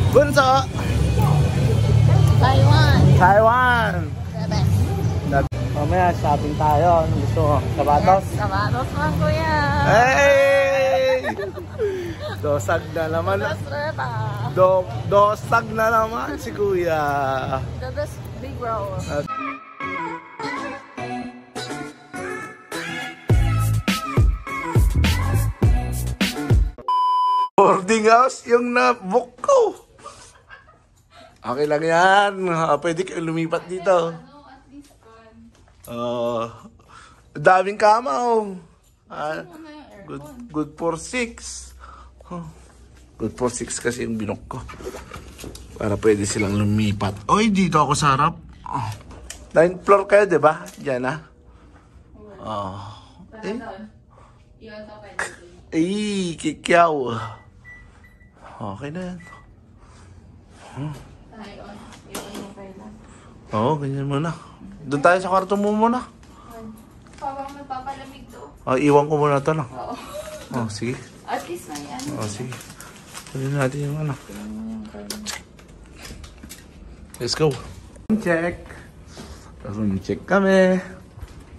Bunso! Taiwan! Taiwan! Seven. Mamaya, shopping tayo. Ano gusto mo? Sapatos? Yes, sapatos lang kuya! Hey! Dosag na naman. Dosag na naman si kuya. The best big bro. Boarding house yung na-book ko. Okay lang yan. Pwede kayo lumipat dito. Daming kama oh. Good for 6. Good for 6 kasi yung binok ko. Para pwede silang lumipat. Oy, dito ako sa harap. 9th floor kayo, diba? Diyan ah. Kikyaw. Okay na yan. Oo, ganyan muna. Doon tayo sa kwarto mo muna. Parang magpapalamig to. Iwan ko muna ito lang. Oo. Sige. At least may ano. Sige. Kunin natin yung ano. Let's go. Check. Room check kami.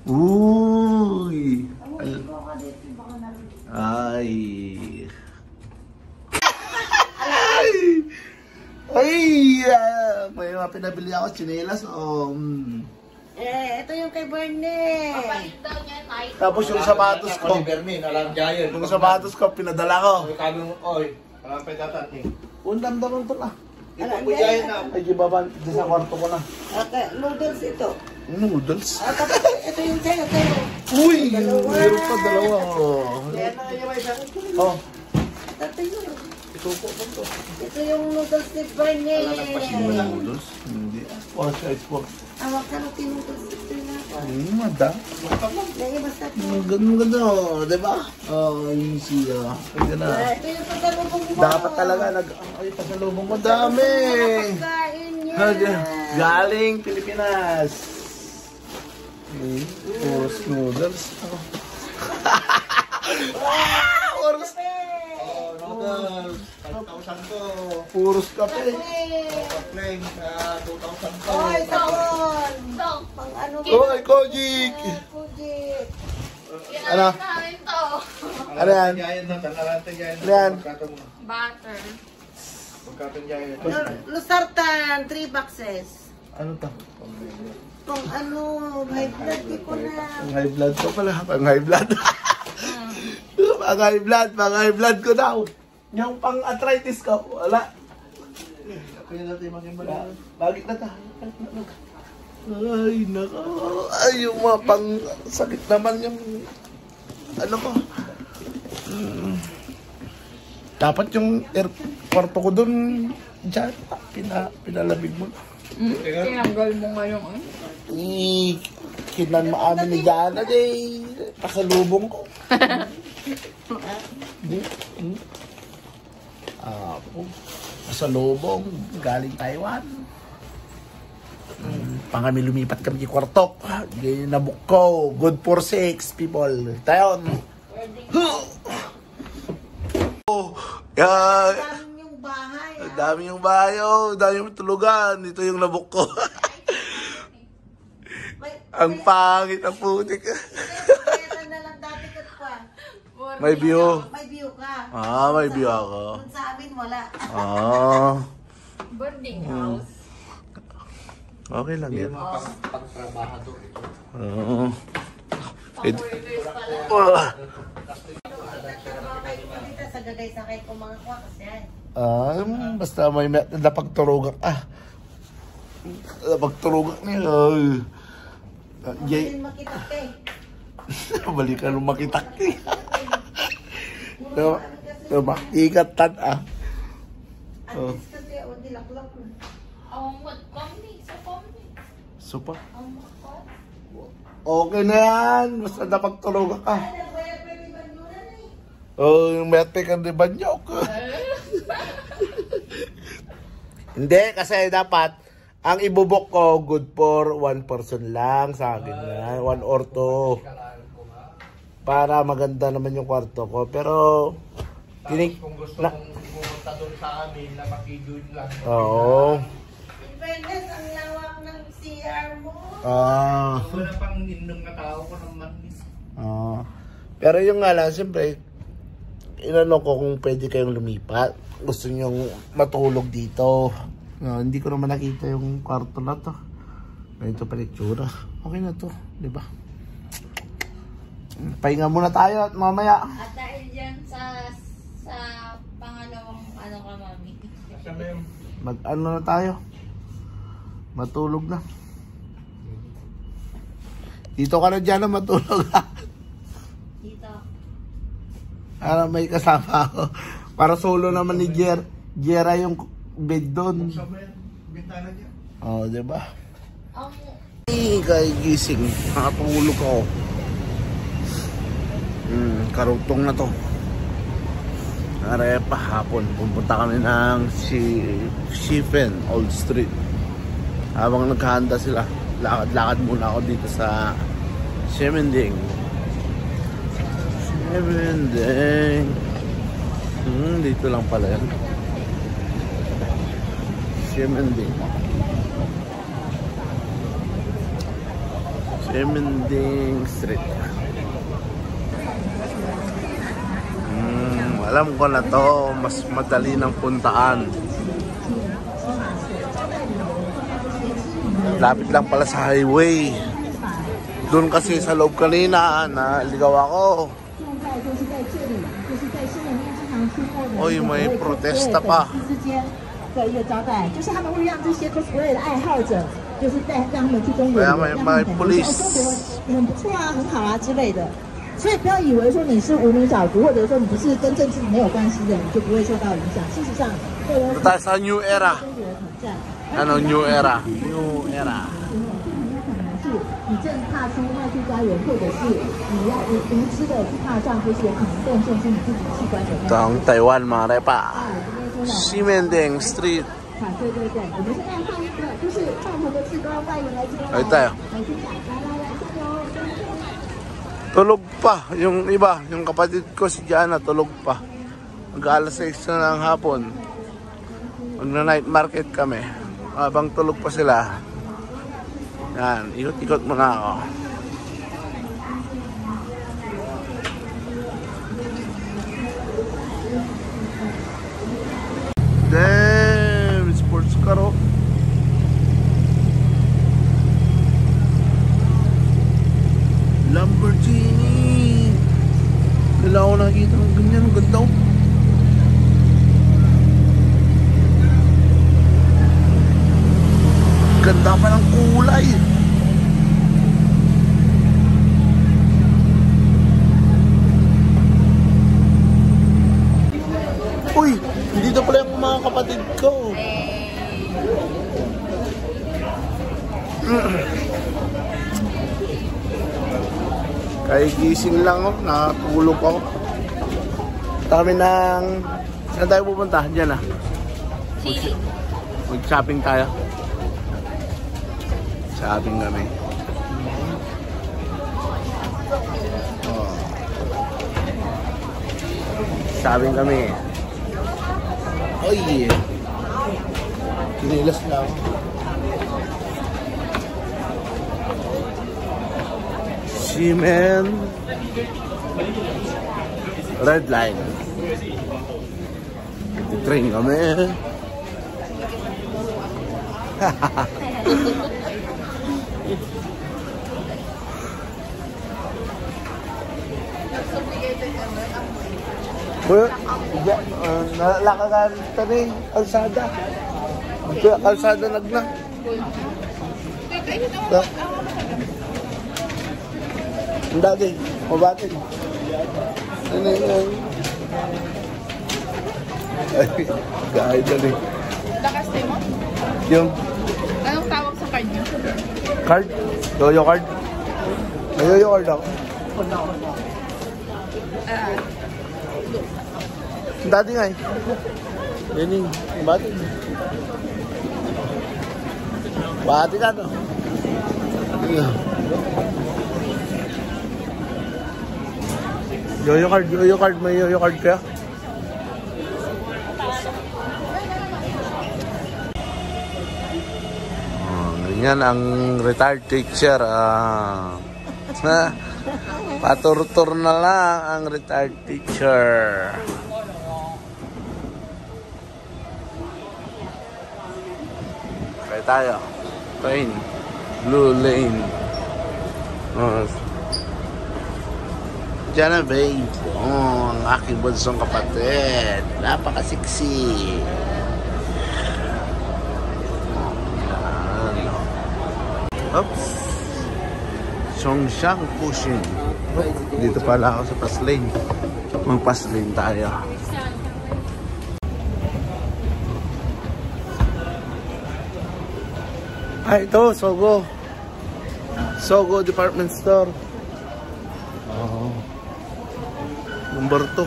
Uy. Ay. May mga pinabili ako, chinelas. Ito yung kay Bernie. Tapos yung sapatos ko. Yung sapatos ko, pinadala ko. Undam daw ito na. Ay, gibaban. Diyan sa kwarto ko na. Noodles ito. Noodles? Ito yung sa'yo. Uy! Meron pa dalawa. Ito yung noodles ni Bernie. Noodles? Hindi. Size po. Awak ka na tinutos ito na. Mada. Ganda. Diba? Easy. Pwede na. Ito yung pasalubong mo. Dapat talaga ay, pasalubong mo dami. Galing Pilipinas. Puros noodles. Puros. Puros kape. Oy, sabon. Pang ano ba? Oy, Kojik. Ano? Ano yan? Ano yan? Butter. Lusartan, 3 boxes. Ano to? Kung ano, high blood ko na. Pang high blood ko pala. Pang high blood. Pang high blood ko daw. Yung pang arthritis ko, wala. Kaya natin makimala. Bagit na ta. Ay, naka. Ay, yung mga pang sakit naman yung ano ko. Dapat yung kwarto ko dun dyan, pinalabig mo. Tinanggal mo ngayon. Kinan maamin ni Jana eh. Pasalubong ko. Pasalubong galing Taiwan. Pang kami lumipat kami yung kwartok. Nabuk ko. Good for 6 people. Tayon. Dami yung bahay. Dami yung bahay. Dami yung tulugan. Ito yung nabuk ko. Ang pangit ang putik. Kaya na lang dati ka pa. May view. May view ka. May view ako. Kung sa amin, wala. Boarding house. Okay lang yan. Pang-trabahado ito. Sa gagay-sakay ko mga kwakas yan. Basta may napagturugak. Napagturugak niya. Makaling makitak eh. Balikan ng makitak eh. Makikat tan At least kasi hindi laklak. Supa. Okay na yan. Basta napagturugak ka. Yung mete ka di banyok. Hindi, kasi dapat ang ibubok ko good for 1 person lang sa akin yan. 1 or 2. Para maganda naman yung kwarto ko. Pero Tinig. Kung gusto Na. mong pumunta doon sa amin na makijoin lang. Oo. Fairness, ang lawak ng CR mo. Wala pang indong na tao ko naman. Pero yung nga lang, siyempre, inano ko kung pwede kayong lumipat. Gusto nyong matulog dito. Hindi ko naman nakita yung kwarto na to. Ganito pala itsura. Okay na to, di ba? Pahinga muna tayo at mamaya. At dahil dyan sa pangalawang ano ka, mami. Kasi may Mag-ano na tayo. Matulog na. Dito ka na dyan na matulog. Dito. Para may kasama ako. Para solo naman ni Jera yung bed doon. bintana niya. Oo, di ba? Ang Kagising. Nakatulog ako. Karugtong na to. Arepa hapon. Pupunta kami ng Shifen Old Street. Habang naghahanda sila, lakad-lakad muna ako dito sa Shemending. Dito lang pala yan. Shemending Street. Alam ko na to, mas madali ng puntaan. Lapit lang pala sa highway. Doon kasi sa loob kanina, naligaw ako. Oy, may protesta pa. 的一个招待，就是他们会让这些 cosplay 的爱好者，就是带让他们去中国，让他们感觉中国很不错啊，很好啊之类的。所以不要以为说你是无名小卒，或者说你不是跟政治没有关系的，你就不会受到影响。事实上，对我 Tayo sa New Era. 中国的挑战。 Ano, New Era? New Era. 是你正踏出迈出家园，或者是你要无知的去踏上这些可能贡献出你自己器官的那 Ito ang Taiwan, mga repa. Shemending Street. 对对对，我们现在换一个，就是不同的志工外援来接来， Ay tayo. 来去打，来加油！ Tulog pa. Yung iba, yung kapatid ko si Jana, tulog pa. Mag-alas 6 na ng hapon. Mag-night market kami. Habang tulog pa sila. Yan, ikot-ikot muna ako. Damn, sports car oh. Lamborghini. Wala ako nakikita ng ganyan. Ang ganda oh. Ganda pa ng kulay. Uy, dito pala yung mga kapatid ko. Kaya gising lang ako, nakatulog ako. Kami ng... Saan tayo pupunta? Diyan ah. Mag-shopping tayo. Shopping kami. Oh. Shopping kami. Oh yeah. Kinilas na ako. Shimen Red Line. Train kami. Nalakagan ka rin, kalsada. Kalsada nagna. Ang dati, mabatin. Ano yun? Ay, kahit na rin. Lakas mo? Yung Anong tawag sa card niyo? card? Yoyo card? May yoyo card ako. Ang dati nga eh. Yan yung batin. Bati ka no? Yoyo card, may yoyo card kaya? Yan ang retired teacher. Patur-tur na lang ang retired teacher. Kaya tayo. Train. Blue lane. Diyan na babe. Ang aking bunsong kapatid. Napaka-sexy. Oops. Chongxiang Pushing. Dito pala ako sa pass lane. Mag-pass lane tayo. Ito, Sogo. Sogo Department Store. Number 2.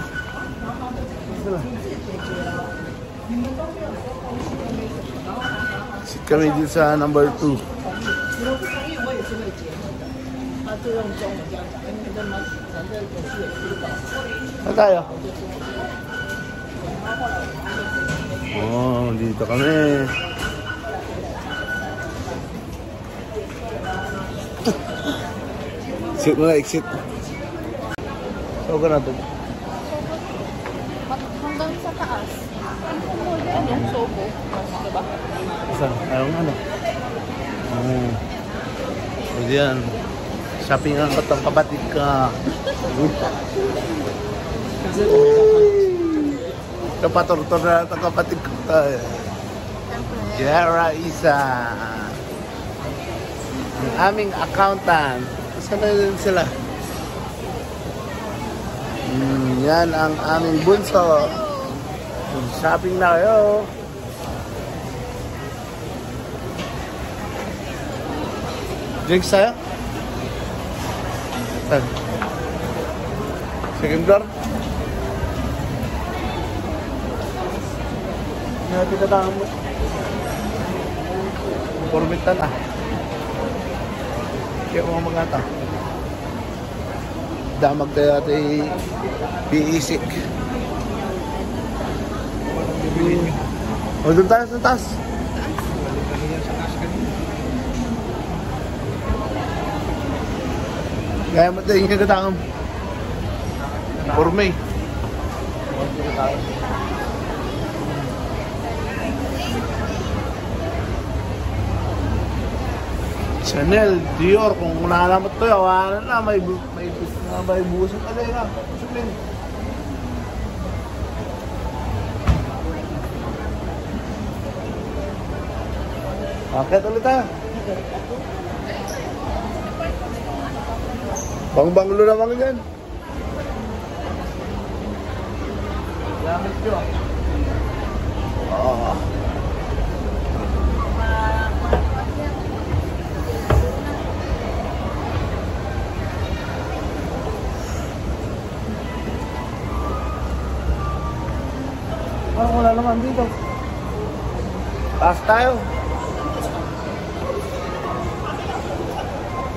Sit kami dito sa number 2. Saan tayo? Dito kami. Exit mo na, exit. Sogo na ito. Hanggang sa taas. Ano yung Sogo? Diba? Saan? Ayaw nga na. Pwede yan. Shoppingan ko itong kapatid ka. Kapaturtor na itong kapatid ko tayo. Jera Isa. Ang aming accountant. Saan na din sila? Yan ang aming bunso. Shopping na kayo. Drinks tayo? Saan? Second floor? Natin na tayo mo. Formitan ah. Kaya mga mga ito. Damag tayo natin biisik. O, doon tayo sa taas. Kaya mo tayo yung katakam. Forme. Chanel, Dior, kung nalamat to, awanan na, may buso ka na yun. Bakit ulit tayo? Bang-banglo naman yan. Lamit yun. Oo. Wala naman dito. Taas tayo.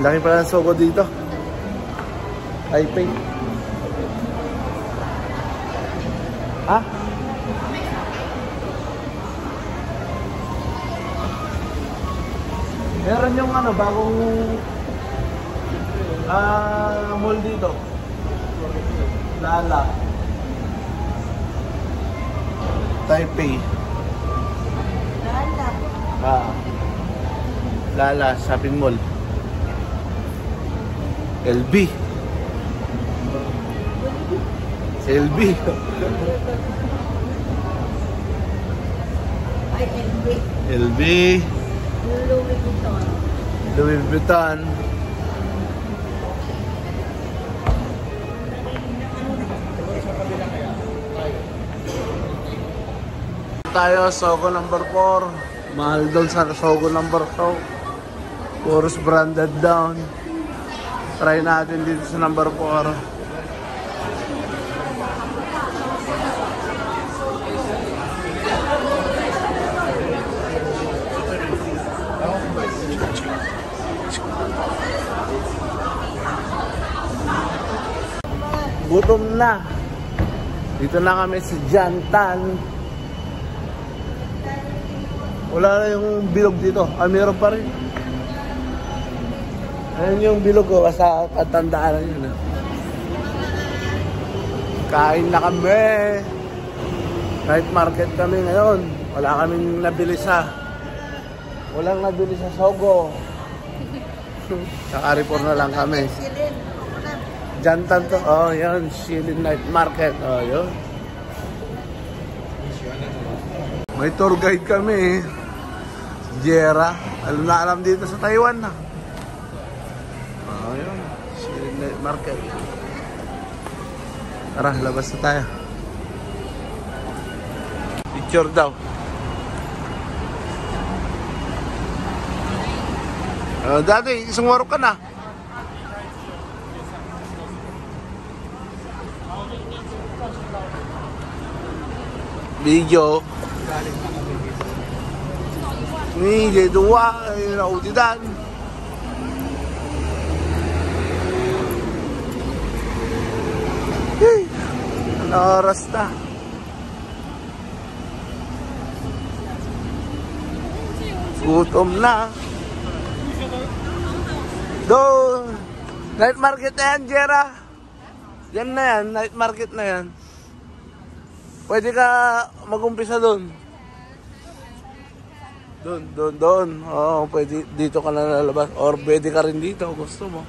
Laki pala ng Sogo dito. Taipei. Ha? Meron yung ano, bagong mall dito. Lala. Taipei. Lala shopping mall. LB. LB. Ay, LB. LB. Louis Vuitton. Louis Vuitton. Tayo Sogo number 4. Mahal doon sa Sogo number 2. Puros branded down. Try natin dito sa number 4. Gutom na. Dito na kami sa Jantan. Wala na yung bilog dito. Meron pa rin. Ayan yung bilog ko sa katandaan yun. Kain na kami. Night market kami ngayon. Wala kaming nabili walang nabili sa Sogo. Sa Carrefour na lang kami. Jantan to. Oh, yun. Shilin Night Market. Oh, yun. May tour guide kami. Jera. Alam na alam dito sa Taiwan na. Oh, yun. Shilin Night Market. Tara, labas na tayo. Picture daw. Dati, isang waro ka na. Video. Ni jadi dua, naudidan. Ano oras na? Gutom na. Doon. Night market na yan, Jera. Yan na yan, night market na yan. Pwede ka mag-umpisa doon. Doon. Oo, pwede. Dito ka na lalabas. Or pwede ka rin dito, gusto mo.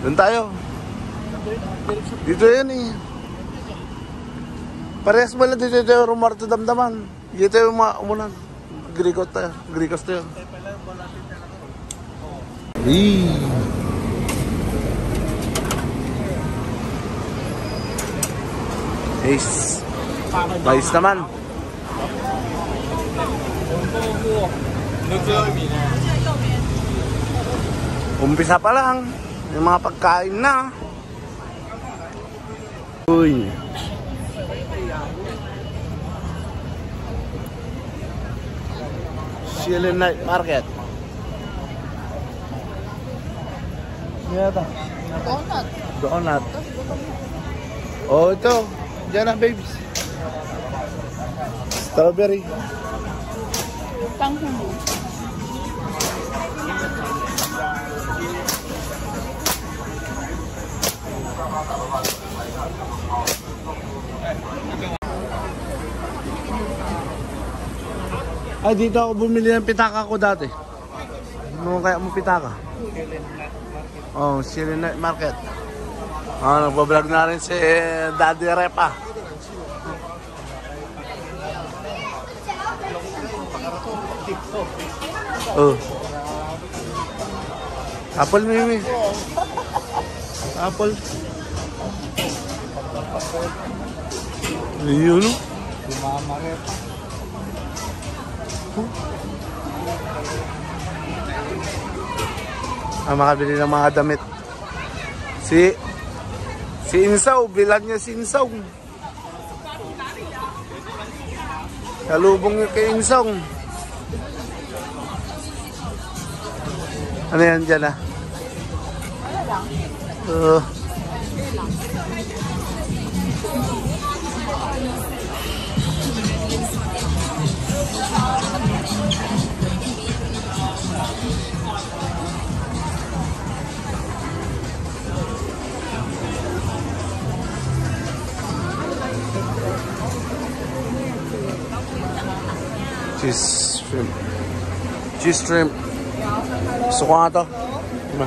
Doon tayo. Dito yan eh. Parehas mo lang dito yung Romarto Damdaman. Dito yung umunan. Grikos tayo. Mais naman. Umpisa pa lang. Yung mga pagkain na. Uy. Shilin Night Market. Yata. Donut. Oh, ito. Diyan na, babes. Strawberry. Tanghulu. Ay, dito ako bumili ng pitaka ko dati. Ano kaya mo pitaka? Oh, Shilin Night Market. Oh, nagbablog na rin si Daddy Repa. Oh. Apple, Mimi. Apple. Yun, no? Makabili ng mga damit. Si Insaw, bilan niya si Insaw. Kalubong niya kay Insaw. Ano yan dyan ah? Cheese shrimp. Gusto ko nga ito. Diba?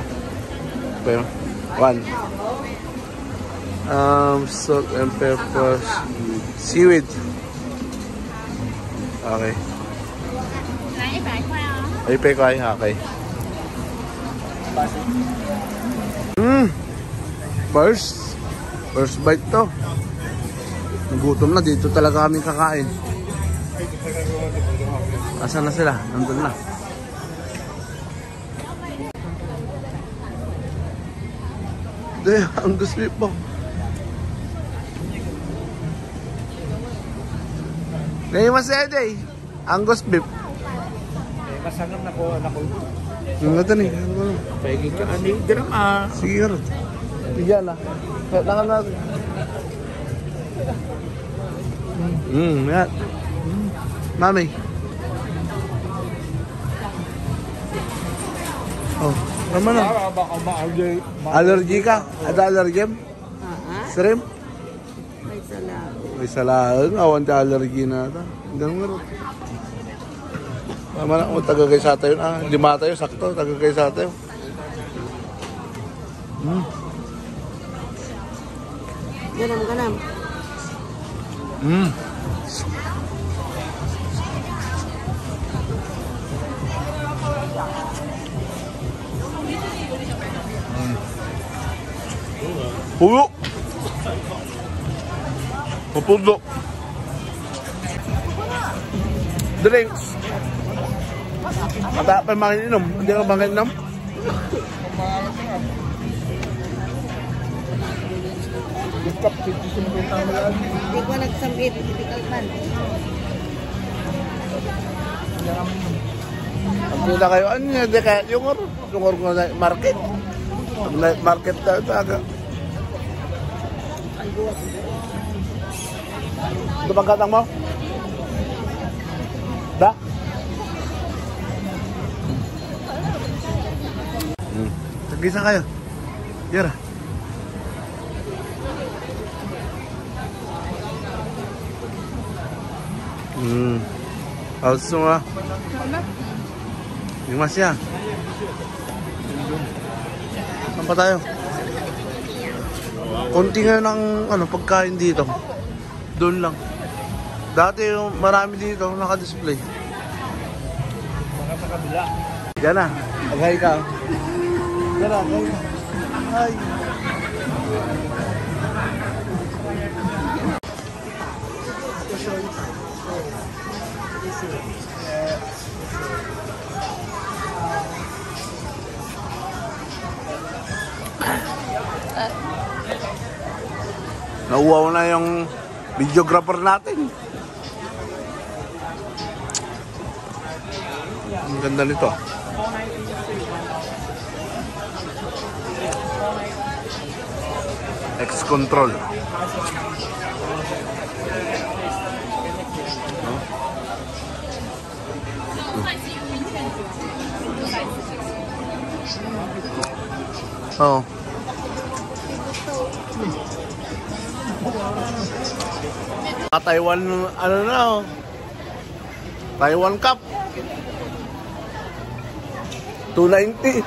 Pero, 1. Salt and pepper. Seaweed. Okay. 100块啊. Okay. First bite to. Nagutom na. Dito talaga kami kakain. Asan na sila? Nandun na. Angus beef po. Ngayon mas ede Angus beef. Masanam na ko. Ang ganda ni. Pwede ka ani gram ah. Sige rin. Bigyan na. Kailangan natin. Yan. Mami. Oh, naman na. Baka ma-allergy. Allergy ka? Ada allergy? Shrimp? May salaw. May salaon. Awan ta allergy na ata. Ganun nga rin. Tama na. Tagagay sa tayo. 5 tayo. Sakto. Tagagay sa tayo. Ganam. Pulo! Pupulo! Drinks! Mata pa manginom. Hindi ka manginom? Hindi ko nagsambit. Typical man. Pagkita kayo, ano yun? Hindi kaya yungor. Yungor ko na market. Pag night market na taga. Ito bang katang mo? Da? Tagisa kayo. Yara. How's it nga? Yung masya. Saan pa tayo? Konti nga ng pagkain dito. Doon lang. Dati yung marami dito naka-display. Mga sa kabila. Yan na. Mag-hi ka. Yan na. Hi. Nauwaw na yung videographer natin. Ang ganda nito. X-Control. Oh. Taiwan, ano na, oh. Taiwan Cup 290.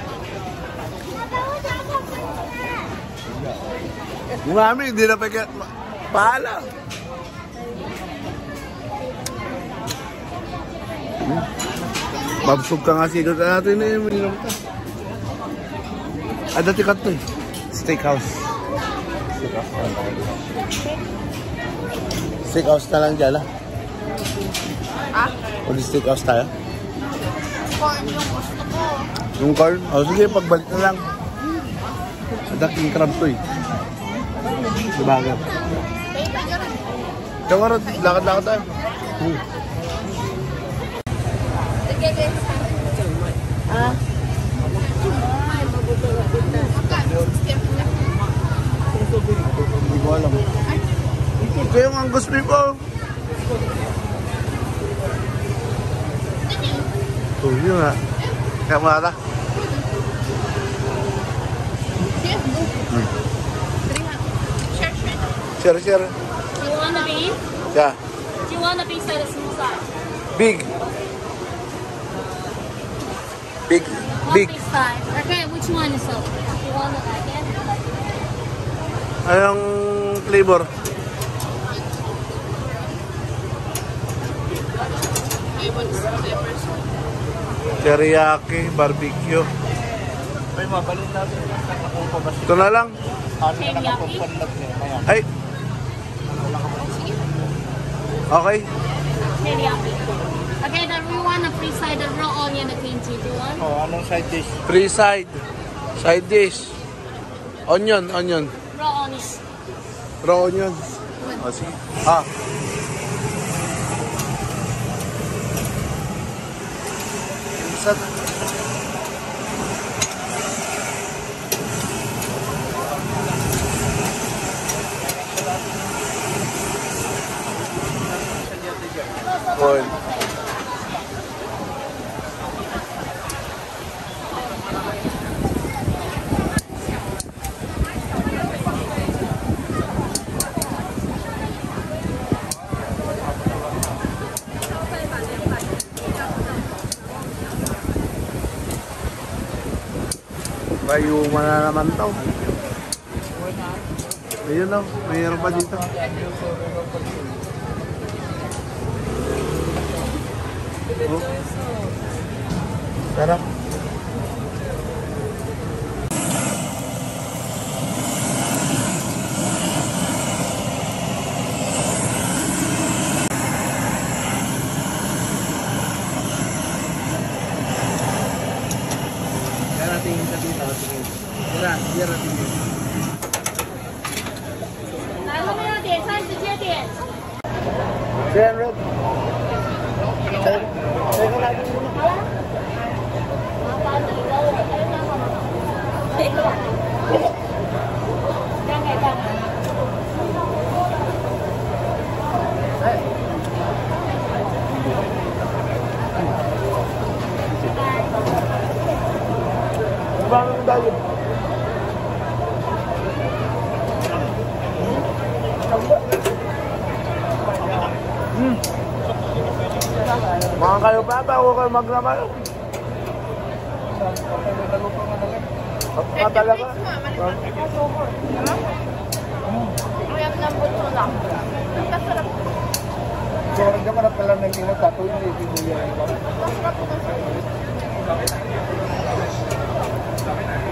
Yung mami, hindi na pahala. Babsog ka nga sigat natin na yun. Dati ka to eh. Steakhouse. Steakhouse na lang dyan, ah? O di steakhouse tayo? Corn yung gusto ko. Yung corn? O sige, pagbalik na lang. Ada king crab to eh. Sabagay. Kaya nga, lakad-lakad tayo. Ah? Hindi ko alam. Ito yung Angus beef, oh. Ito yun nga. Kaya mara. Share. Do you want the beef? Yeah. Do you want the beef side or small side? Big. One Big. beef side. Okay, which one is up? You want the baguette? Anong flavor? Teriyaki, barbecue. May mabalin natin. Ito na lang. Teriyaki? Ay. Okay. Teriyaki. Okay, then we want a free side, the raw onion, the green tea. Do you want? Oh, anong side dish? Free side. Side dish. Onion. Raw onion. Raw onion. O, sige. Ah. Saan? Oil. Rayuma na naman to. Ayun o, mayroon pa dito. Oh. Sarap.来，后面要点餐直接点。 Yan, Rob. Bangun tayo. Mga kayo pa, ako kayo maglaman. Talaga. Ayam lambot mo lang. Masarap. Sobrang ka na pala ng ina tato yung ibigay ko.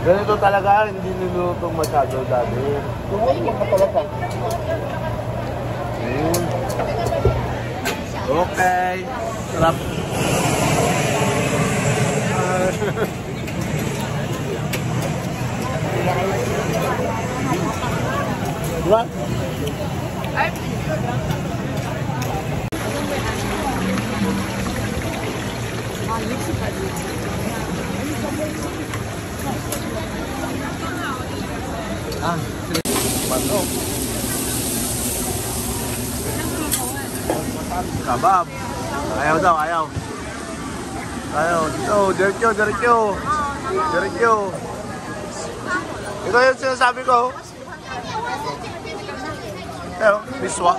Ganito talaga, hindi nilutong masyado dati. Tuwag mo ka talaga. Ayun. Okay. Sarap. Diba? Manok. Kabab. Ayaw daw, ayaw. Ayaw. Dito, diretso, diretso. Diretso. Ito yung sinasabi ko. Ayaw, miswa.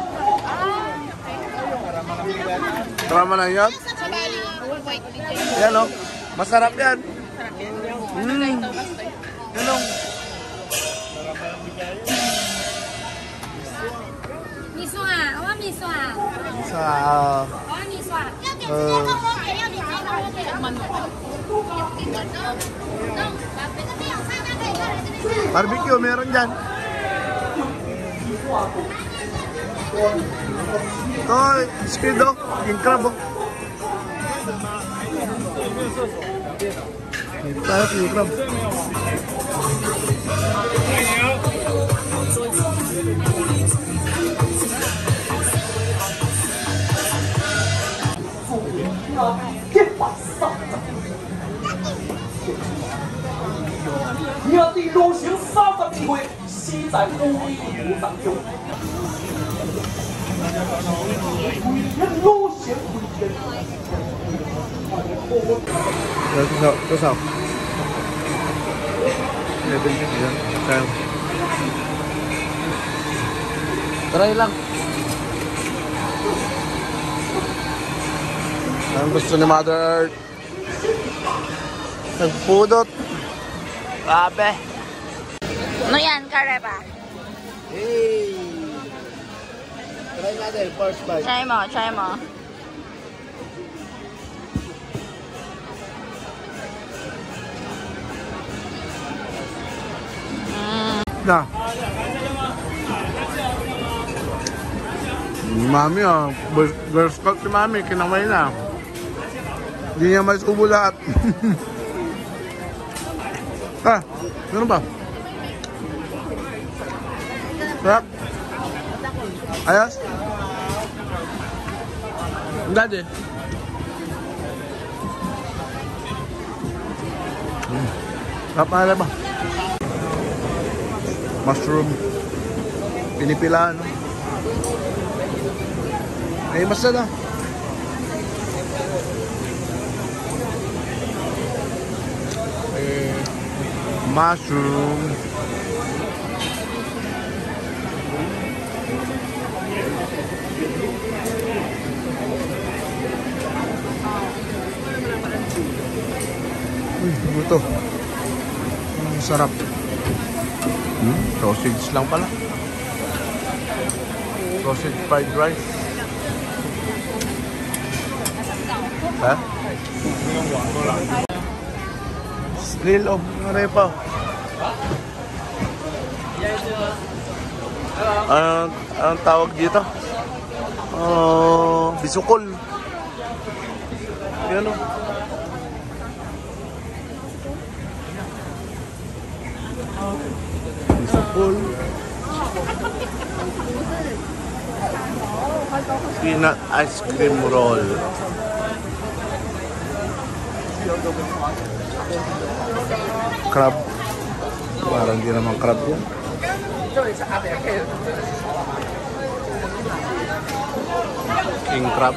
Drama na yan. Yan o. Masarap yan. Yan o. Barbecue, meron dyan. Ito, squid o. King crab o. Ito tayo, king crab.若地路線30機會，是在烏衣當中。路線會見。多少？11. Try lang. Ang gusto ni Mother Earth. Nagpudot. Grabe. Ano yan, kareba? Hey. Try natin, first bite. Try mo, try mo. Na. Mami oh, Girl Scout si Mami, kinamay na. Hindi niya mais ubo lahat. Ah, ano ba? Sarap? Ayos? Daddy? Sarap na ba? Mushroom. Pinipila, no? Ay, basta na. Mushroom. Buto. Sarap. Sausage lang pala. Sausage fried rice. Ha? Snail of arepa. Anong tawag dito? Bisukol. Yan o. Bisukol. Peanut ice cream roll. Crab. Parang di naman crab yan. King crab.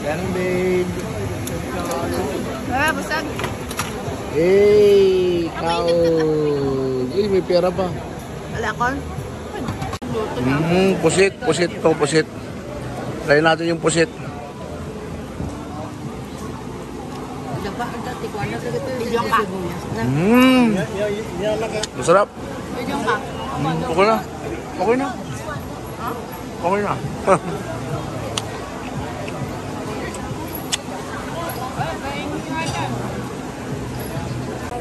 Yan, babe. Wala, busag. Hey, kau. May pera pa. Wala ko. Pusit. Ito, pusit. Try natin yung pusit. Masarap. Okay na.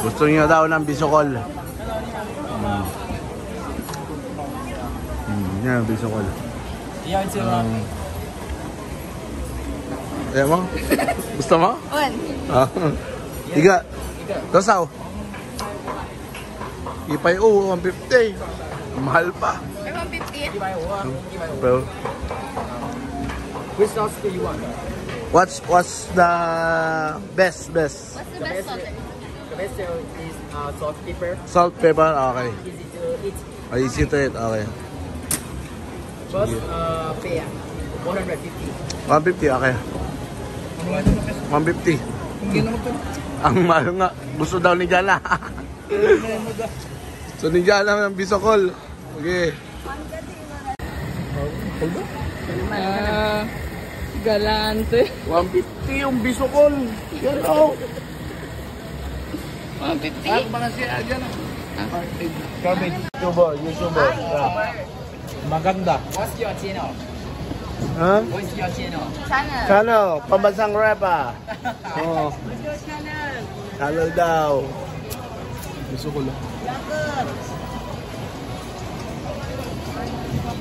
Gusto niya daw ng bisukol. Yan, bisukol. Ayaw mo? Gusto mo? Tiga. Dosaw. Ipay 150. Mahal pa. 150. Pero, Which sauce do you want? what's the best? What's the best sauce? The best is salt pepper. Salt, pepper, okay. Easy to eat. Easy to eat, okay. First, pay 150. 150, okay. 150. Ang mahal nga. Gusto daw ni Jana. So ni Jana ng bisukol. Okay. Galante. 150 yung bisukol. Yan o. 150? At mga siya dyan. Kami. YouTuber. Maganda. What's your channel? Ha? What's your channel? Channel. Channel. Pambansang rapa. Oo. Channel daw. Bisukol.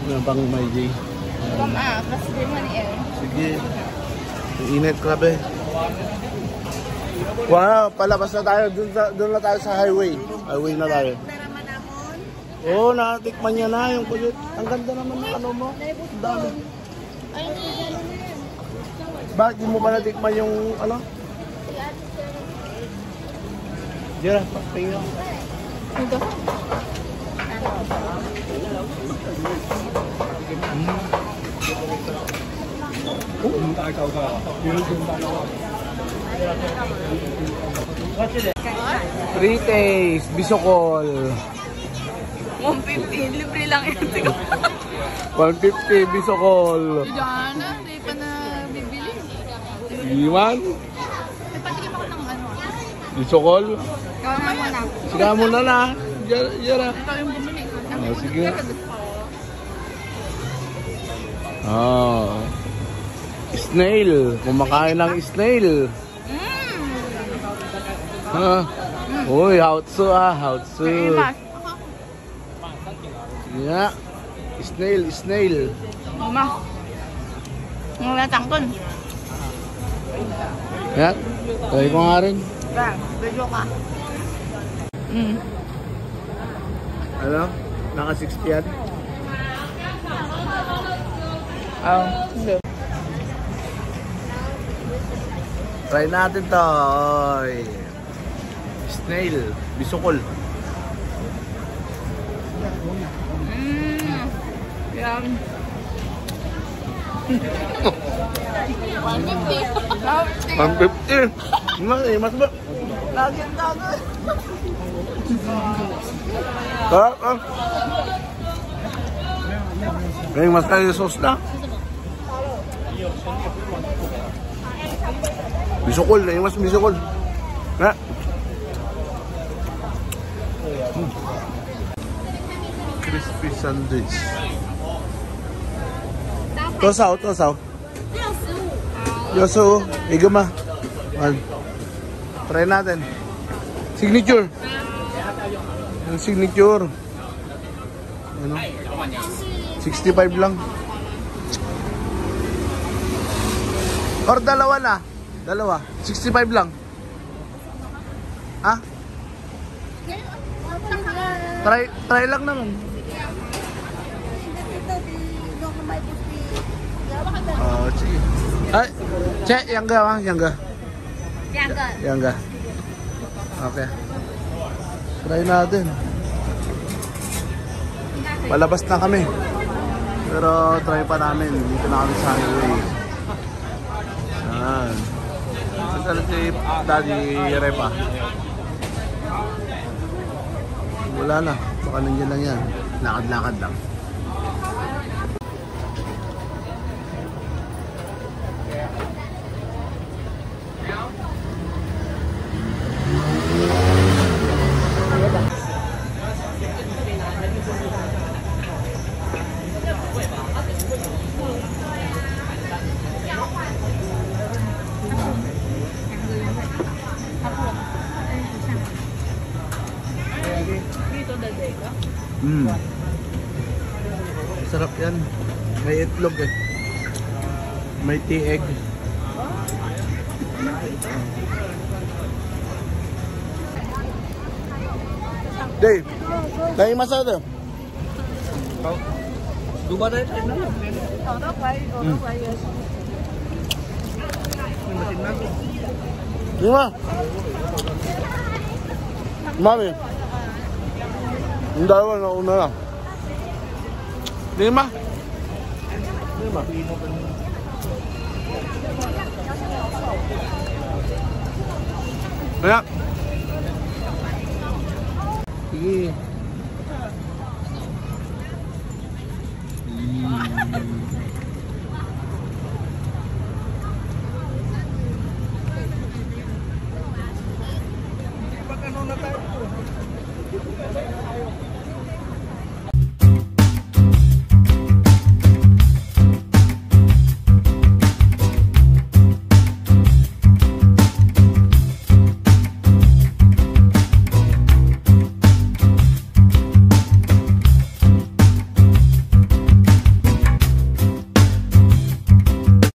Ano bang may J? Kasi di mo ni Sige. Init, grabe. Wow, palabas na tayo. Doon na tayo sa highway. Highway na tayo. Oo, nakatikman niya na yung kulit. Ang ganda naman ng ano mo. Ang dami. Bakit di mo pa natikman yung ano? Dira, pakinggan. Ito. Free taste, bisukol. 150. Libre lang yun. 150, bisukol. Diana, hindi pa na bibili. Iwan, Patikin ako ng ano. bisukol. Kama mo na. Siga mo na na. Dira. Ito yung bumili. Oh, sige. Oh. Snail. Kumakain ng snail. Ha? Uy, hautsu hautsu. Yeah. Snail. Mama. Wala tangkon. Yan. Try ko nga rin. Video ka. Ano? Naka 60 yan? Hindi. Try natin to. Oy. Snail. Bisukol. Yan. 150. Mas ba? Lagyan tago. Sarap ah. May mas kayo sauce na. Bisukol, naimas bisukol. Ha? Crispy sandwich. Tosaw. 65. Igama. Try natin. Signature. Yung signature. Ano? 65 lang. Or dalawa na. Dalawa. 65 lang. Ha? Try lang naman. Oh, sige. Ay, che, Yangga. Okay. Try natin. Palabas na kami. Pero try pa namin. Dito na kami sa highway. Yan. Masal si Daddy Repa. Wala na. Baka nandiyan lang yan. Lakad-lakad lang. Sarap yan. May itlog eh. May tea egg. Dave, dahil masada. Duba na ito. Lima. Mami. Yung dalawa na una lang. Lima. Kaya. Sige.